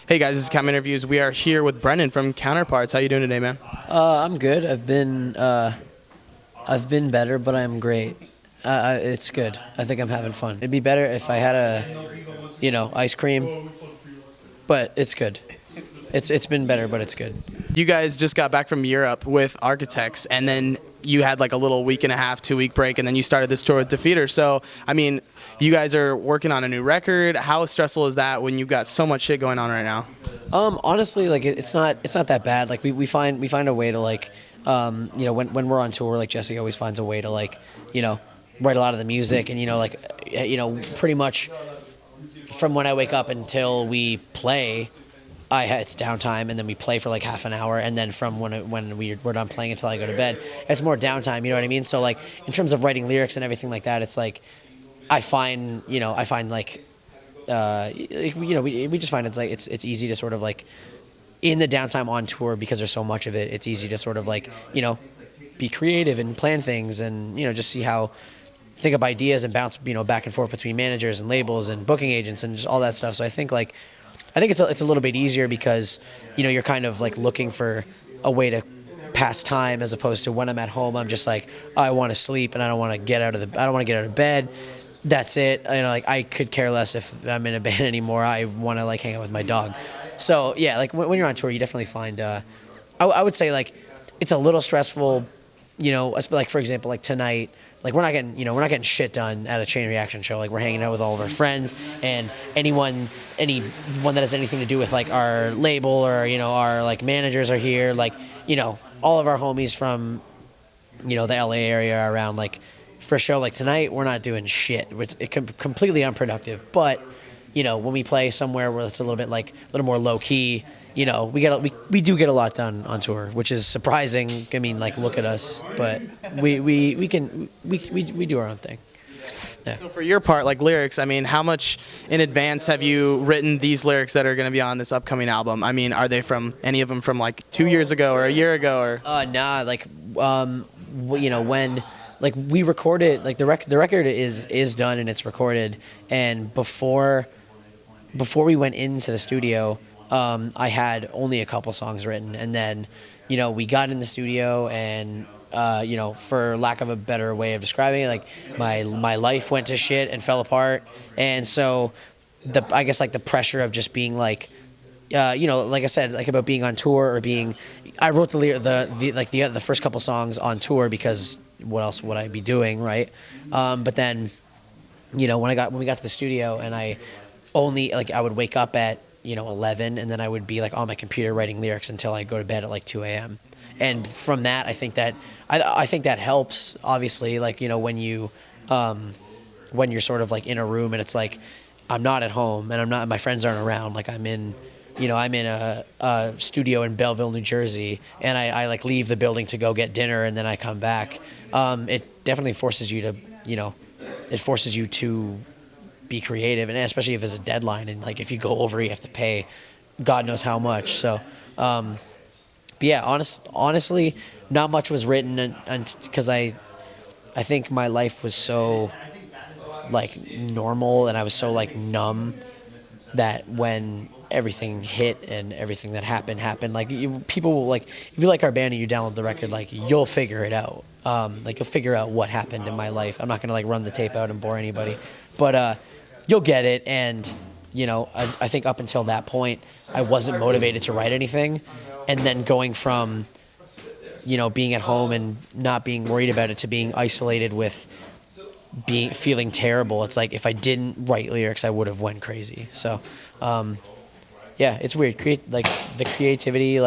Hey guys, this is Cayem Interviews. We are here with Brendan from Counterparts. How you doing today, man? I'm good. I've been better, but I'm great. It's good. I think I'm having fun. It'd be better if I had ice cream, but it's good. It's been better, but it's good. You guys just got back from Europe with Architects, and then you had like a little week and a half, 2-week break, and then you started this tour with Defeater. So, I mean, you guys are working on a new record. How stressful is that when you've got so much shit going on right now? Honestly, like it's not that bad. Like we find a way to when we're on tour, like Jesse always finds a way to write a lot of the music, and pretty much from when I wake up until we play, it's downtime, and then we play for like half an hour, and then from when we're done playing until I go to bed, it's more downtime. You know what I mean? So like in terms of writing lyrics and everything like that, it's like I find we just find it's easy to sort of like in the downtime on tour, because there's so much of it. It's easy to sort of be creative and plan things, and just think of ideas and bounce back and forth between managers and labels and booking agents and just all that stuff. So I think it's a little bit easier because you're kind of like looking for a way to pass time, as opposed to when I'm at home, I'm just like, I want to sleep and I don't want to get out of bed. That's it. I could care less if I'm in a band anymore. I want to hang out with my dog. So yeah, when you're on tour, you definitely find. I would say it's a little stressful. Like for example, like tonight, we're not getting shit done at a Chain Reaction show. Like we're hanging out with all of our friends and anyone that has anything to do with our label or our managers are here. All of our homies from the LA area are around. For a show like tonight, we're not doing shit. It's completely unproductive. But when we play somewhere where it's a little more low key, we do get a lot done on tour, which is surprising. I mean, look at us, but we do our own thing. Yeah. So for your part, lyrics, I mean, how much in advance have you written these lyrics that are going to be on this upcoming album? I mean, are they from any of them from 2 years ago or a year ago or? Nah, when. We recorded, the record is done and it's recorded, and before we went into the studio, I had only a couple songs written, and then we got in the studio, and for lack of a better way of describing it, my life went to shit and fell apart, and so I guess the pressure of just being like I said, about being on tour or I wrote the first couple songs on tour because what else would I be doing, right? But then, when we got to the studio, and I only I would wake up at 11, and then I would be on my computer writing lyrics until I go to bed at 2 a.m. And from that, I think that helps, obviously, when you're sort of in a room and it's I'm not at home and my friends aren't around, I'm in a studio in Belleville, New Jersey, and I leave the building to go get dinner, and then I come back. It definitely forces you to be creative, and especially if there's a deadline, and if you go over, you have to pay God knows how much. So, but yeah, honestly, not much was written, because I think my life was so normal, and I was so numb, that when everything hit and everything that happened, people will if you like our band and you download the record, you'll figure it out. You'll figure out what happened in my life. I'm not gonna run the tape out and bore anybody, but you'll get it. And I think up until that point, I wasn't motivated to write anything, and then going from being at home and not being worried about it to being isolated with feeling terrible. It's if I didn't write lyrics, I would have went crazy. So yeah, it's weird. The creativity,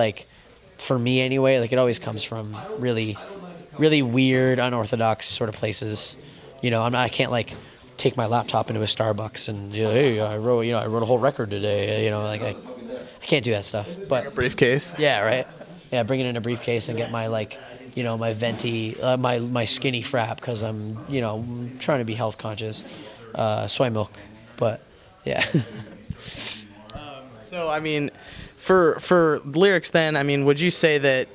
for me anyway, it always comes from really, really weird, unorthodox sort of places. I can't take my laptop into a Starbucks and hey, I wrote a whole record today. I can't do that stuff. But a briefcase. Yeah, right. Yeah, bring it in a briefcase and get my my venti, my skinny frap, because I'm trying to be health conscious. Soy milk, but yeah. So, I mean, for lyrics then, I mean, would you say that,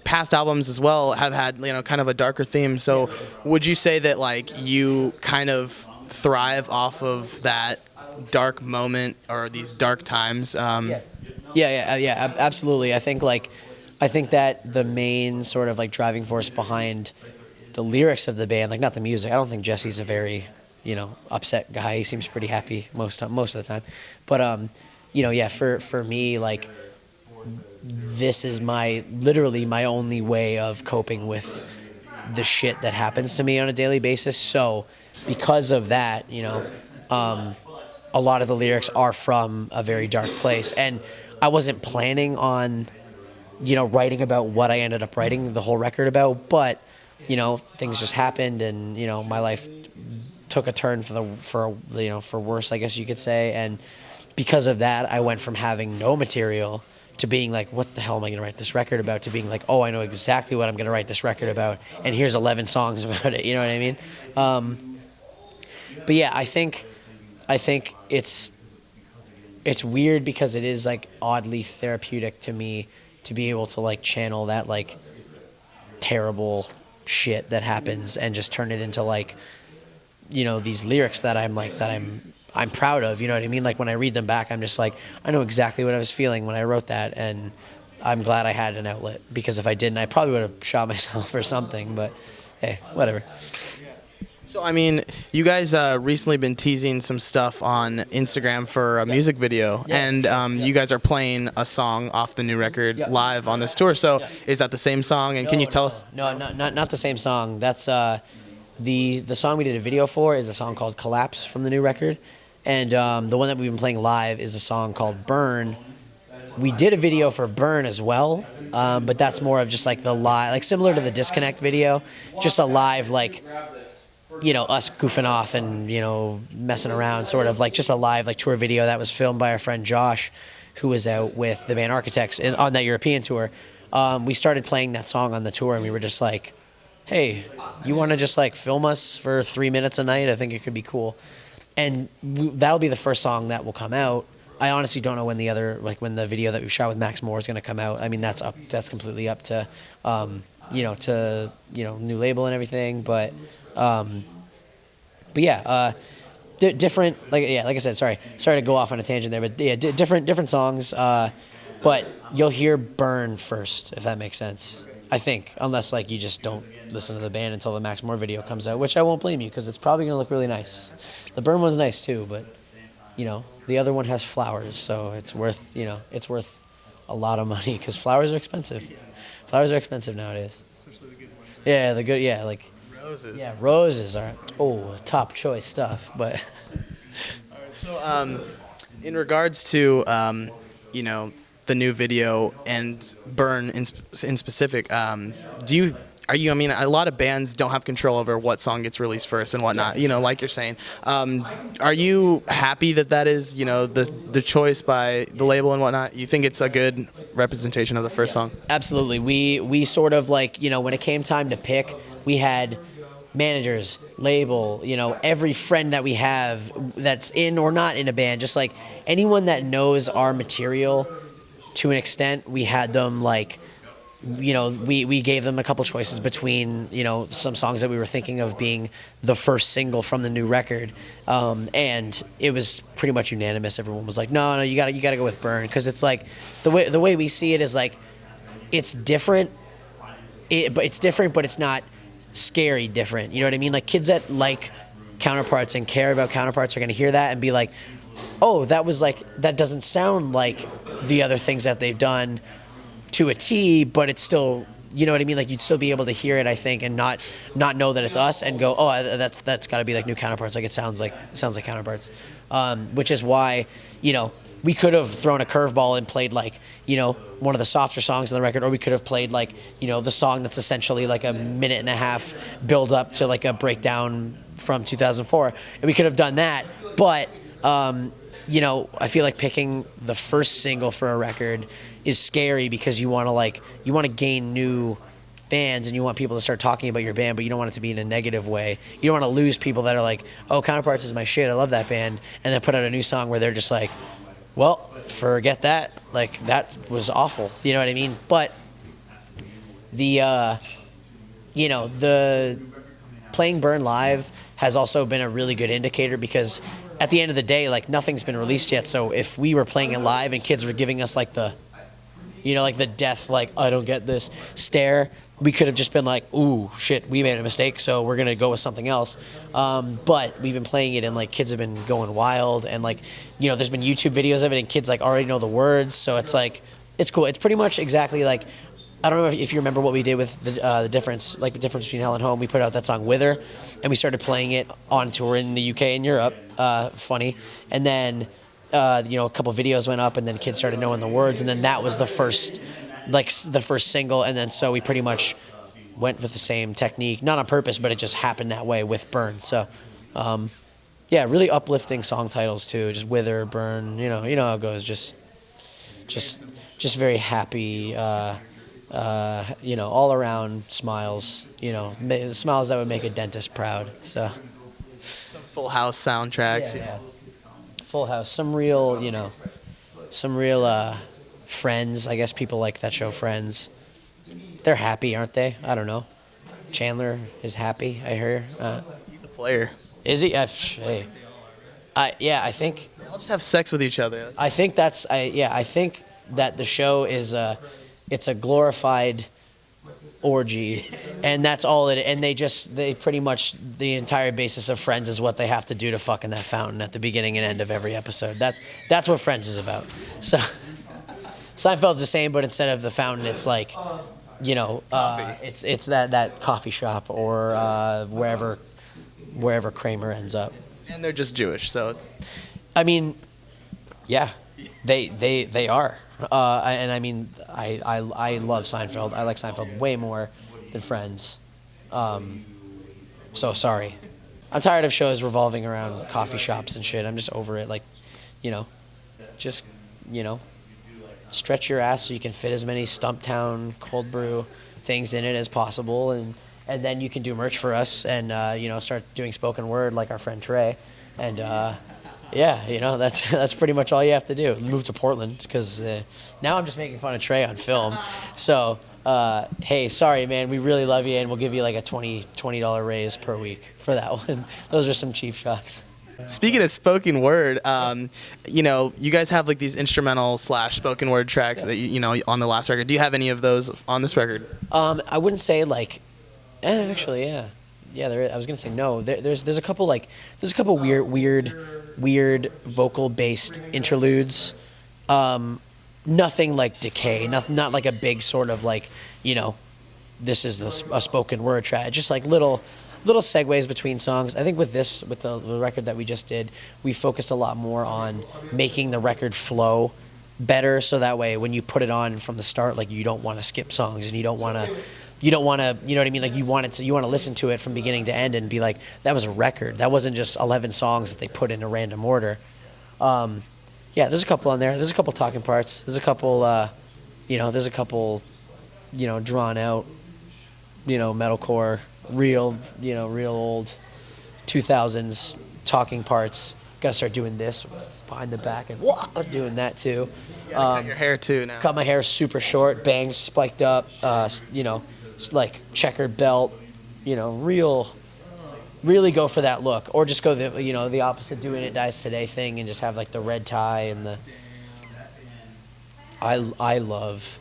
past albums as well have had, kind of a darker theme. So would you say that, you kind of thrive off of that dark moment or these dark times. Absolutely. I think that the main sort of like driving force behind the lyrics of the band, like not the music. I don't think Jesse's a very, upset guy. He seems pretty happy most of the time. But for me, like this is literally my only way of coping with the shit that happens to me on a daily basis. So because of that, a lot of the lyrics are from a very dark place, and I wasn't planning on writing about what I ended up writing the whole record about, but things just happened, and my life took a turn for worse, I guess you could say. And because of that, I went from having no material to being like, what the hell am I going to write this record about, to being like, oh, I know exactly what I'm going to write this record about, and here's 11 songs about it. You know what I mean? But yeah, I think it's weird because it is like oddly therapeutic to me to be able to like channel that like terrible shit that happens and just turn it into like these lyrics that I'm proud of. You know what I mean? Like when I read them back, I'm just like, I know exactly what I was feeling when I wrote that, and I'm glad I had an outlet, because if I didn't, I probably would have shot myself or something. But hey, whatever. So, I mean, you guys recently been teasing some stuff on Instagram for a music video, and you guys are playing a song off the new record live on this tour. So, is that the same song? And can you tell us? No, not the same song. That's the song we did a video for is a song called Collapse from the new record, and the one that we've been playing live is a song called Burn. We did a video for Burn as well, but that's more of just like the live, like similar to the Disconnect video, just a live like. Us goofing off and, messing around, sort of like just a live like tour video that was filmed by our friend Josh, who was out with the band Architects on that European tour. We started playing that song on the tour, and we were just like, hey, you want to just like film us for 3 minutes a night? I think it could be cool. And that'll be the first song that will come out. I honestly don't know when when the video that we shot with Max Moore is going to come out. I mean, that's completely up to, new label and everything, but yeah, different, like I said, sorry to go off on a tangent there, but yeah, different songs, but you'll hear Burn first, if that makes sense, I think, unless like you just don't listen to the band until the Max Moore video comes out, which I won't blame you, because it's probably gonna look really nice. The Burn one's nice too, but the other one has flowers, so it's worth a lot of money, because flowers are expensive. Flowers are expensive nowadays. Especially the good ones. Yeah, the good, yeah, like roses. Yeah, roses are top choice stuff. But all right, so in regards to the new video and Burn in specific, I mean, a lot of bands don't have control over what song gets released first and whatnot, like you're saying. Are you happy that is, the choice by the label and whatnot? You think it's a good representation of the first song? Absolutely. We sort of like, when it came time to pick, we had managers, label, every friend that we have that's in or not in a band, just like anyone that knows our material to an extent, we had them like, we gave them a couple choices between, some songs that we were thinking of being the first single from the new record. And it was pretty much unanimous. Everyone was like, no, you gotta go with Burn. Because it's like, the way we see it is like, it's different, but it's not scary different. You know what I mean? Like kids that like Counterparts and care about Counterparts are going to hear that and be like, oh, that doesn't sound like the other things that they've done to a T, but it's still, you know what I mean? Like you'd still be able to hear it, I think, and not know that it's us and go, oh, that's got to be like new Counterparts. Like it sounds like Counterparts, which is why, we could have thrown a curveball and played like, one of the softer songs on the record, or we could have played like, the song that's essentially like a minute and a half build up to like a breakdown from 2004, and we could have done that. But I feel like picking the first single for a record is scary because you want to gain new fans and you want people to start talking about your band, but you don't want it to be in a negative way. You don't want to lose people that are like, oh, Counterparts is my shit, I love that band, and then put out a new song where they're just like, well, forget that. Like, that was awful. You know what I mean? But the playing Burn live has also been a really good indicator because at the end of the day, like nothing's been released yet. So if we were playing it live and kids were giving us like the, like the death, like I don't get this stare, we could have just been like, ooh, shit, we made a mistake, so we're gonna go with something else. But we've been playing it, and like kids have been going wild, and like, there's been YouTube videos of it, and kids like already know the words, so it's like, it's cool. It's pretty much exactly like, I don't know if you remember what we did with the difference between Hell and Home. We put out that song Wither, and we started playing it on tour in the UK and Europe. Funny, and then a couple videos went up, and then kids started knowing the words, and then that was the first single, and then so we pretty much went with the same technique, not on purpose, but it just happened that way with Burn. So, really uplifting song titles too. Just Wither, Burn, you know how it goes. Just very happy. All around smiles. Smiles that would make a dentist proud. So, Full House soundtracks. Yeah. Full House. Some real Friends. I guess people like that show, Friends. They're happy, aren't they? I don't know. Chandler is happy, I hear. He's a player. Is he? Hey. I think. They all just have sex with each other. I think I think that the show is it's a glorified orgy, and that's all it. And they pretty much the entire basis of Friends is what they have to do to fuck in that fountain at the beginning and end of every episode. That's what Friends is about. So. Seinfeld's the same, but instead of the fountain, it's like, it's that coffee shop or wherever Kramer ends up. And they're just Jewish, so it's. I mean, yeah, they are, and I mean, I love Seinfeld. I like Seinfeld way more than Friends. So sorry, I'm tired of shows revolving around coffee shops and shit. I'm just over it. Like, just. Stretch your ass so you can fit as many Stumptown cold brew things in it as possible, and then you can do merch for us and start doing spoken word like our friend Trey, and that's pretty much all you have to do. Move to Portland because now I'm just making fun of Trey on film. So hey, sorry man, we really love you, and we'll give you like a $20 raise per week for that one. Those are some cheap shots. Speaking of spoken word, you guys have like these instrumental / spoken word tracks that on the last record. Do you have any of those on this record? I wouldn't say like, actually, yeah. There. I was gonna say no. There's a couple weird vocal based interludes. Nothing like Decay. Not like a big sort of like this is a spoken word track. Just like little segues between songs. I think with the record that we just did, we focused a lot more on making the record flow better, so that way when you put it on from the start, like you don't want to skip songs, and you don't want to, you know what I mean? Like you want to listen to it from beginning to end and be like, that was a record. That wasn't just 11 songs that they put in a random order. There's a couple on there. There's a couple talking parts. There's a couple, drawn out, metalcore, real old 2000s talking parts. Got to start doing this behind the back and doing that too. You gotta cut your hair too now. Cut my hair super short, bangs spiked up, like checkered belt, really go for that look, or just go the opposite, doing It Dies Today thing, and just have like the red tie and the. I love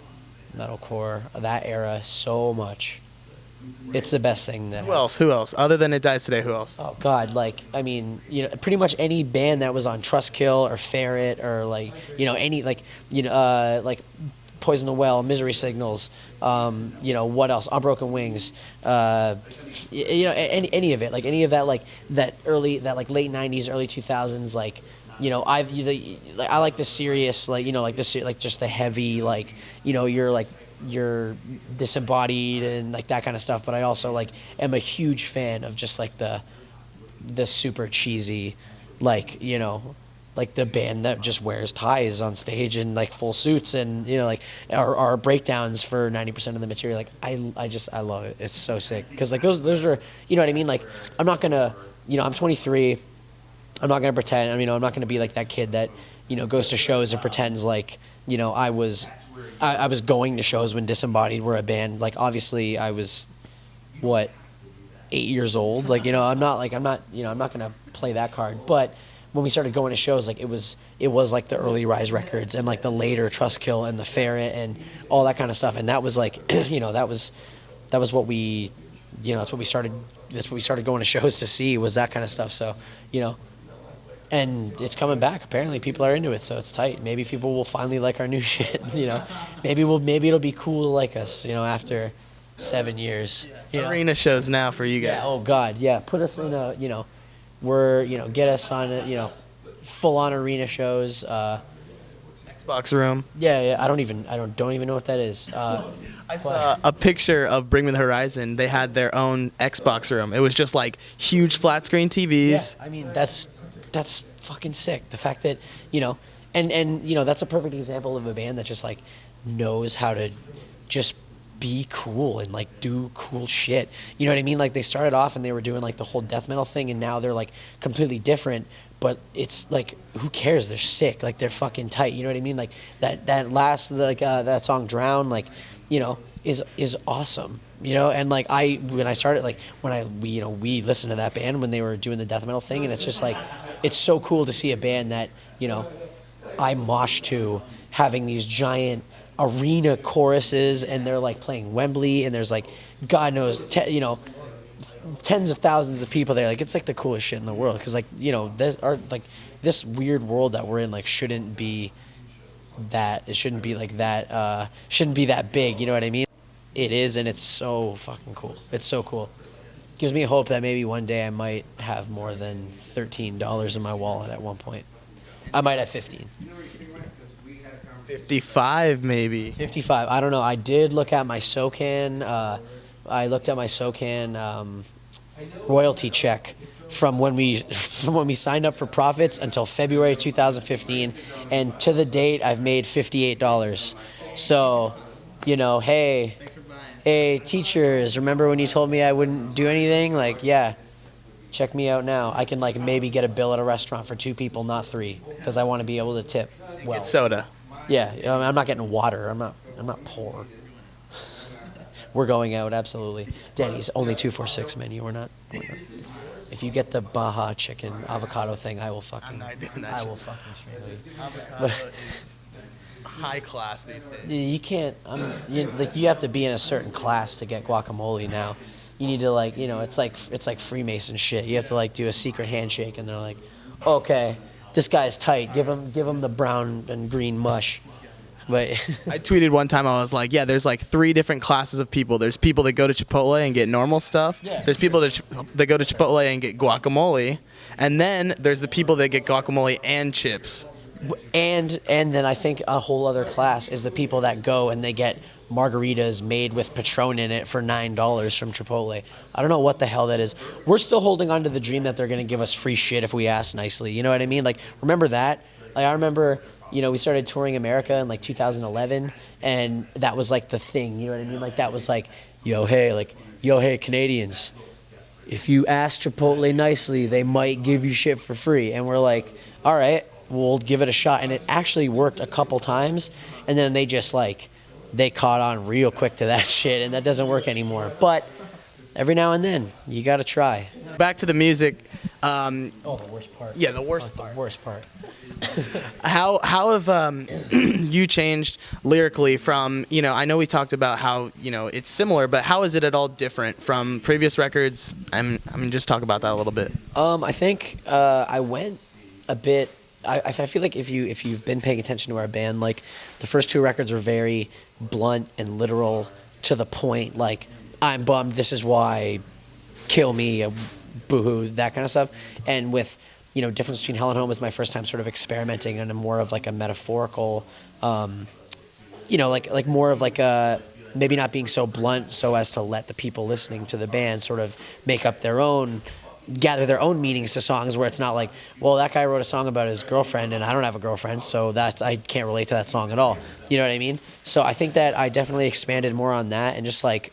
metalcore, that era, so much. It's the best thing that. Who else? Other than It Dies Today, who else? Oh God, pretty much any band that was on Trustkill or Ferret or any like Poison the Well, Misery Signals, what else? Unbroken Wings, any of it, like any of that, like that late '90s, early 2000s, I like the serious, just the heavy, you're disembodied and like that kind of stuff, but I also am a huge fan of just like the super cheesy, the band that just wears ties on stage and like full suits and our breakdowns for 90% of the material. I love it. It's so sick because those are, what I mean. I'm not gonna, I'm 23. I'm not gonna pretend. I'm not gonna be like that kid that goes to shows and pretends like I was going to shows when Disembodied were a band. Obviously I was 8 years old. I'm not gonna play that card. But when we started going to shows, like it was like the early Rise records and like the later Trustkill and the Ferret and all that kind of stuff. And that was like, that was what we, that's what we started going to shows to see, was that kind of stuff. So, and it's coming back. Apparently people are into it, so it's tight. Maybe people will finally like our new shit. Maybe it'll be cool to like us, after 7 years. Arena shows now for you guys. Yeah. Oh God. Yeah. Put us in a, get us on a, full on arena shows. Xbox room. Yeah. I don't even know what that is. I saw a picture of Bring Me the Horizon. They had their own Xbox room. It was just like huge flat screen TVs. Yeah, I mean, that's fucking sick. The fact that, and that's a perfect example of a band that just like knows how to just be cool and like do cool shit. You know what I mean? Like they started off and they were doing like the whole death metal thing, and now they're like completely different. But it's like, who cares? They're sick. Like they're fucking tight. You know what I mean? Like that last that song Drown, like, is awesome. And like when I started, like we listened to that band when they were doing the death metal thing, and it's just like, it's so cool to see a band that I mosh to, having these giant arena choruses, and they're like playing Wembley, and there's like God knows tens of thousands of people there. Like it's like the coolest shit in the world, because like this weird world that we're in like shouldn't be that big. You know what I mean? It is, and it's so fucking cool. It's so cool. Gives me hope that maybe one day I might have more than $13 in my wallet at one point. I might have 15. 55 maybe. 55. I don't know. I did look at my SoCan. I looked at my SoCan royalty check from when we signed up for Profits until February 2015, and to the date I've made $58. So, hey teachers, remember when you told me I wouldn't do anything? Like, yeah, check me out now. I can like maybe get a bill at a restaurant for 2 people, not 3, because I want to be able to tip well. Get soda. Yeah, I'm not getting water. I'm not poor. We're going out, absolutely. Denny's only 246 menu. We're not. If you get the Baja chicken avocado thing, I will fucking. I'm not doing that. I will fucking straight leave. Avocado is high class these days. You can't. You have to be in a certain class to get guacamole now. You need to it's like Freemason shit. You have to like do a secret handshake, and they're like, okay, this guy's tight. Give him the brown and green mush. But I tweeted one time, I was like, yeah, there's like 3 different classes of people. There's people that go to Chipotle and get normal stuff. Yeah. There's people that go to Chipotle and get guacamole. And then there's the people that get guacamole and chips. And then I think a whole other class is the people that go and they get margaritas made with Patron in it for $9 from Chipotle. I don't know what the hell that is. We're still holding on to the dream that they're going to give us free shit if we ask nicely. You know what I mean? Like, remember that? Like, I remember... we started touring America in like 2011, and that was like the thing. You know what I mean? Like that was like, yo, hey, Canadians, if you ask Chipotle nicely, they might give you shit for free. And we're like, all right, we'll give it a shot. And it actually worked a couple times, and then they just like, they caught on real quick to that shit, and that doesn't work anymore. But every now and then, you got to try. Back to the music. The worst part. Yeah, the worst part. The worst part. How have you changed lyrically from, I know we talked about how, it's similar, but how is it at all different from previous records? Just talk about that a little bit. I think I went a bit. I feel like if you've been paying attention to our band, like the first 2 records were very blunt and literal, to the point. Like, I'm bummed, this is why, kill me, boohoo, that kind of stuff. And with Difference Between Hell and Home was my first time sort of experimenting in a more of like a metaphorical, like more of like a, maybe not being so blunt so as to let the people listening to the band sort of make up gather their own meanings to songs, where it's not like, well, that guy wrote a song about his girlfriend and I don't have a girlfriend, so I can't relate to that song at all. You know what I mean? So I think that I definitely expanded more on that, and just like,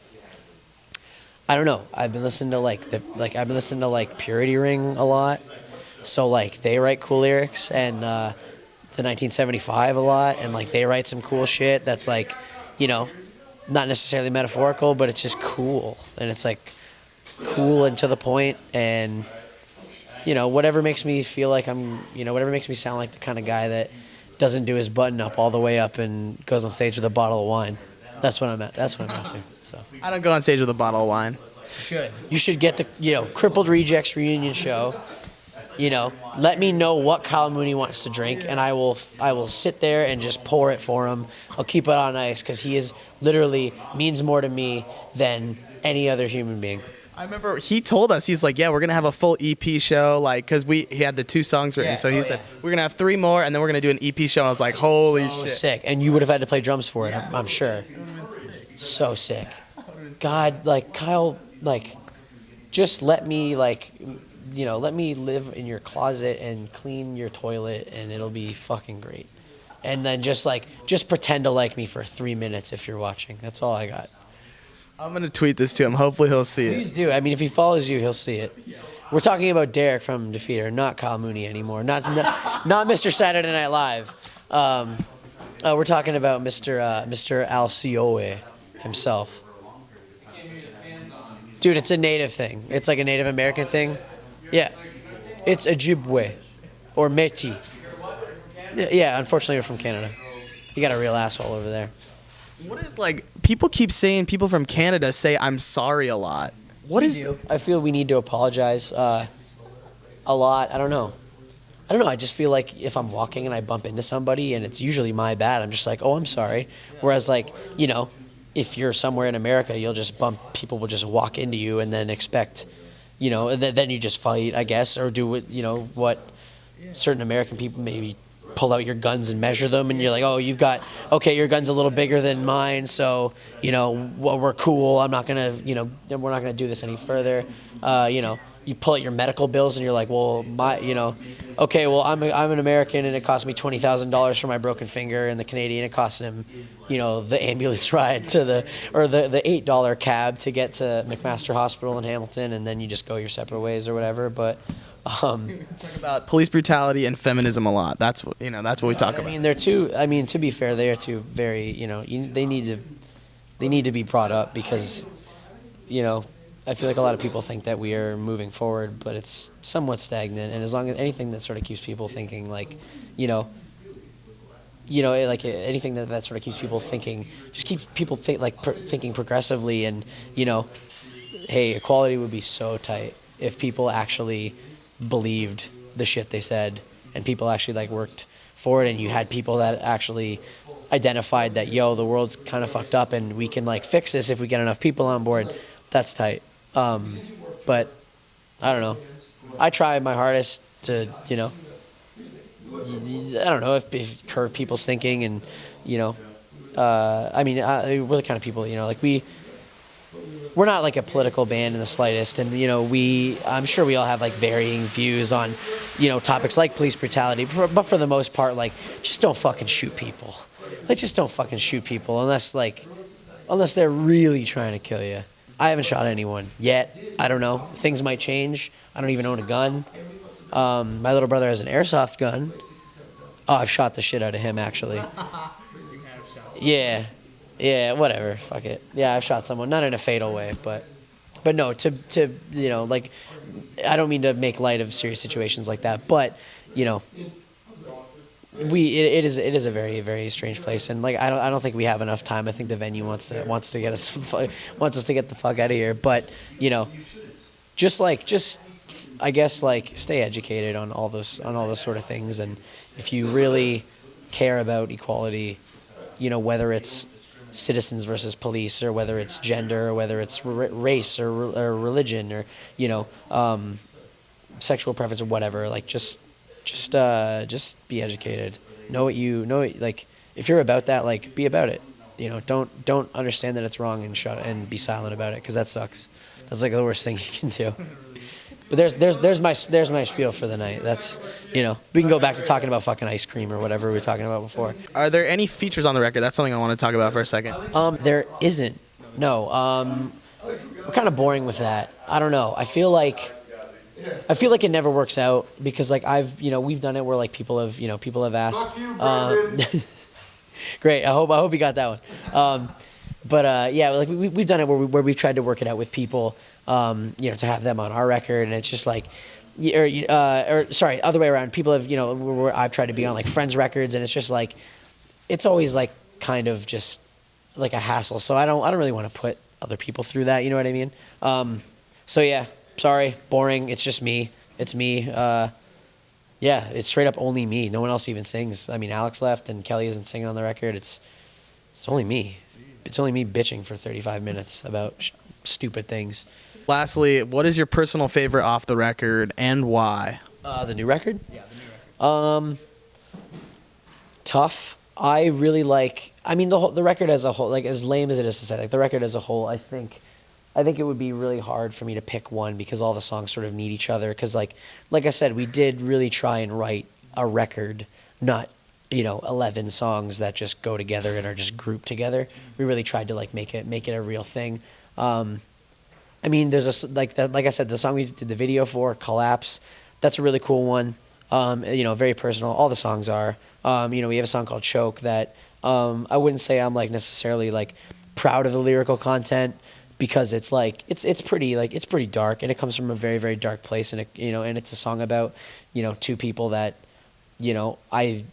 I don't know, I've been listening to Purity Ring a lot. So like they write cool lyrics, and the 1975 a lot, and like they write some cool shit that's like, not necessarily metaphorical, but it's just cool, and it's like cool and to the point, and whatever makes me feel like whatever makes me sound like the kind of guy that doesn't do his button up all the way up and goes on stage with a bottle of wine. That's what I'm after. So I don't go on stage with a bottle of wine. you should get the Crippled Rejects reunion show. Let me know what Kyle Mooney wants to drink, and I will sit there and just pour it for him. I'll keep it on ice because he is literally means more to me than any other human being. I remember he told us, he's like, yeah, we're going to have a full EP show, like, because he had the 2 songs written. So he said, we're going to have 3 more, and then we're going to do an EP show. And I was like, holy shit. Sick. And you would have had to play drums for it, I'm sure. So sick. God, like, Kyle, like, just let me, like, let me live in your closet and clean your toilet, and it'll be fucking great. And then just pretend to like me for 3 minutes if you're watching. That's all I got. I'm going to tweet this to him. Hopefully he'll see it. Please do. I mean, if he follows you, he'll see it. We're talking about Derek from Defeater, not Kyle Mooney anymore. Not Mr. Saturday Night Live. We're talking about Mr. Alcioe himself. Dude, it's a native thing. It's like a Native American thing. Yeah. It's Ojibwe or Métis. Yeah, unfortunately, you're from Canada. You got a real asshole over there. What is, like, people keep saying people from Canada say I'm sorry a lot. What is? I feel we need to apologize a lot. I don't know. I just feel like if I'm walking and I bump into somebody and it's usually my bad, I'm just like, oh, I'm sorry. Whereas, like, if you're somewhere in America, people will just walk into you and then expect, and then you just fight, I guess, or do what certain American people maybe pull out your guns and measure them, and you're like, oh, your gun's a little bigger than mine, so we're cool. I'm not gonna, we're not gonna do this any further. You pull out your medical bills, and you're like, well, okay, well, I'm an American, and it cost me $20,000 for my broken finger, and the Canadian, it cost him, the ambulance ride to the $8 cab to get to McMaster Hospital in Hamilton, and then you just go your separate ways or whatever, but. Talk about police brutality and feminism a lot. That's what we talk about. I mean, to be fair, they are two very, they need to be brought up because, I feel like a lot of people think that we are moving forward, but it's somewhat stagnant. And as long as anything that sort of keeps people thinking, like, like anything that sort of keeps people thinking, just keeps people thinking progressively. And hey, equality would be so tight if people actually believed the shit they said and people actually like worked for it, and you had people that actually identified that the world's kind of fucked up and we can like fix this if we get enough people on board. That's tight. But I don't know, I try my hardest to I don't know if curve people's thinking, and we're the kind of people like we're not like a political band in the slightest, and I'm sure we all have like varying views on topics like police brutality, but for the most part, like, just don't fucking shoot people. Like, just don't fucking shoot people unless they're really trying to kill you. I haven't shot anyone yet. I don't know, things might change. I don't even own a gun. My little brother has an airsoft gun. Oh, I've shot the shit out of him, actually. Yeah, whatever. Fuck it. Yeah, I've shot someone, not in a fatal way, but no, to like, I don't mean to make light of serious situations like that, but it is a very, very strange place, and like I don't think we have enough time. I think the venue wants to get us wants us to get the fuck out of here, but just I guess like stay educated on all those sort of things, and if you really care about equality, whether it's citizens versus police, or whether it's gender, or whether it's race or religion, or sexual preference, or whatever, like just be educated. Know what like, if you're about that, like, be about it. Don't understand that it's wrong and and be silent about it, because that sucks. That's like the worst thing you can do. But there's my spiel for the night. That's we can go back to talking about fucking ice cream or whatever we were talking about before. Are there any features on the record? That's something I want to talk about for a second. There isn't. No. We're kind of boring with that. I don't know. I feel like it never works out, because like we've done it where like people have asked. Great. I hope you got that one. But yeah, like we've done it where we've tried to work it out with people. To have them on our record, and it's just like, or sorry, other way around. People have, I've tried to be on like friends records, and it's just like, it's always like kind of just like a hassle. So I don't really want to put other people through that. You know what I mean? So yeah, sorry, boring. It's just me. It's me. Yeah, it's straight up only me. No one else even sings. I mean, Alex left and Kelly isn't singing on the record. It's only me. It's only me bitching for 35 minutes about stupid things. Lastly, what is your personal favorite off the record and why? The new record? Yeah, the new record. Tough. I really like. I mean, the record as a whole. Like, as lame as it is to say, like the record as a whole, I think it would be really hard for me to pick one because all the songs sort of need each other. Because like I said, we did really try and write a record, not 11 songs that just go together and are just grouped together. We really tried to like make it a real thing. I mean, there's like I said, the song we did the video for, Collapse. That's a really cool one. Very personal. All the songs are. We have a song called Choke that I wouldn't say I'm like necessarily like proud of the lyrical content, because it's like it's pretty dark, and it comes from a very, very dark place, and it's a song about two people that I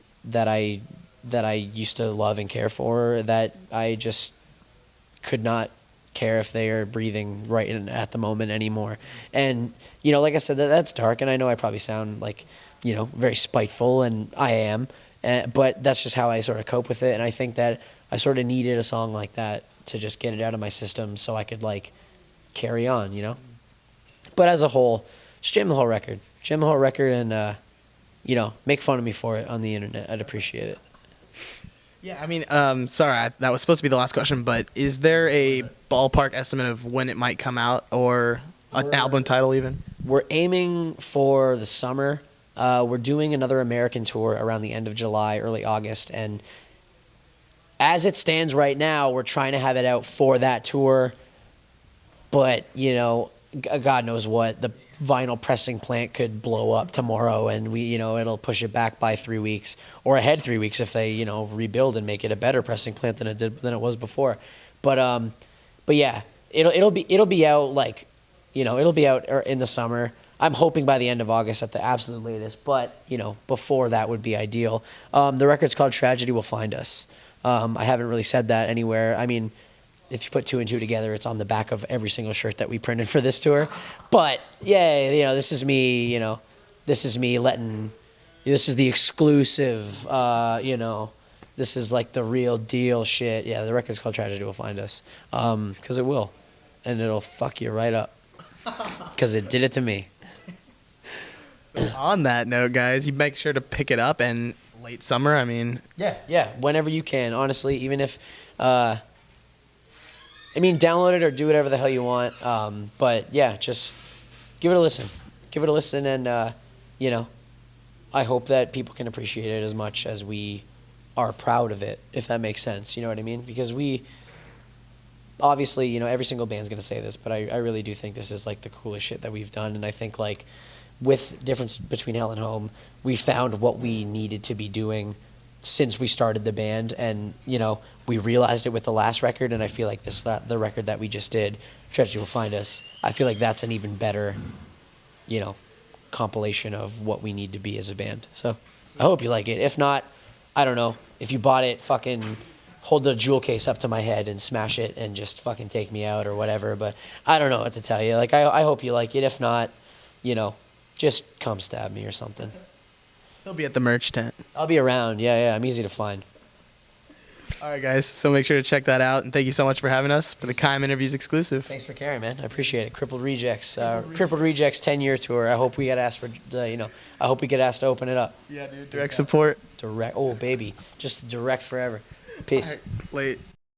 used to love and care for, that I just could not care if they are breathing right at the moment anymore. And like I said, that's dark, and I know I probably sound like very spiteful, and I am, but that's just how I sort of cope with it. And I think that I sort of needed a song like that to just get it out of my system so I could like carry on, But as a whole, just jam the whole record. Jam the whole record, and make fun of me for it on the internet. I'd appreciate it. Yeah, I mean, sorry, that was supposed to be the last question, but is there a ballpark estimate of when it might come out, or an album title even? We're aiming for the summer. We're doing another American tour around the end of July, early August, and as it stands right now, we're trying to have it out for that tour. But, God knows what. The vinyl pressing plant could blow up tomorrow, and it'll push it back by 3 weeks, or ahead 3 weeks if they, rebuild and make it a better pressing plant than it was before. But yeah, it'll be out like, it'll be out in the summer. I'm hoping by the end of August at the absolute latest, but before that would be ideal. The record's called Tragedy Will Find Us. I haven't really said that anywhere. I mean, if you put two and two together, it's on the back of every single shirt that we printed for this tour. But yeah, this is me. This is me letting. This is the exclusive. This is like the real deal shit. Yeah, the record's called Tragedy Will Find Us. Because it will, and it'll fuck you right up. Because it did it to me. On that note, guys, you make sure to pick it up, and late summer, I mean. Yeah, whenever you can, honestly, even if, download it or do whatever the hell you want. But yeah, just give it a listen. And, I hope that people can appreciate it as much as we are proud of it, if that makes sense. You know what I mean? Because we, obviously, every single band's going to say this, but I really do think this is like the coolest shit that we've done. And I think like, with Difference Between Hell and Home, we found what we needed to be doing since we started the band, and we realized it with the last record. And I feel like the record that we just did, Tragedy Will Find Us, I feel like that's an even better compilation of what we need to be as a band. So I hope you like it. If not, I don't know, if you bought it, fucking hold the jewel case up to my head and smash it and just fucking take me out or whatever. But I don't know what to tell you. Like, I hope you like it. If not, just come stab me or something. He'll be at the merch tent. I'll be around. Yeah, I'm easy to find. All right, guys. So make sure to check that out. And thank you so much for having us for the Cayem Interviews exclusive. Thanks for caring, man. I appreciate it. Crippled Rejects 10-year tour. I hope we get asked for, I hope we get asked to open it up. Yeah, dude. Direct support. Oh, baby. Just direct forever. Peace. All right, late.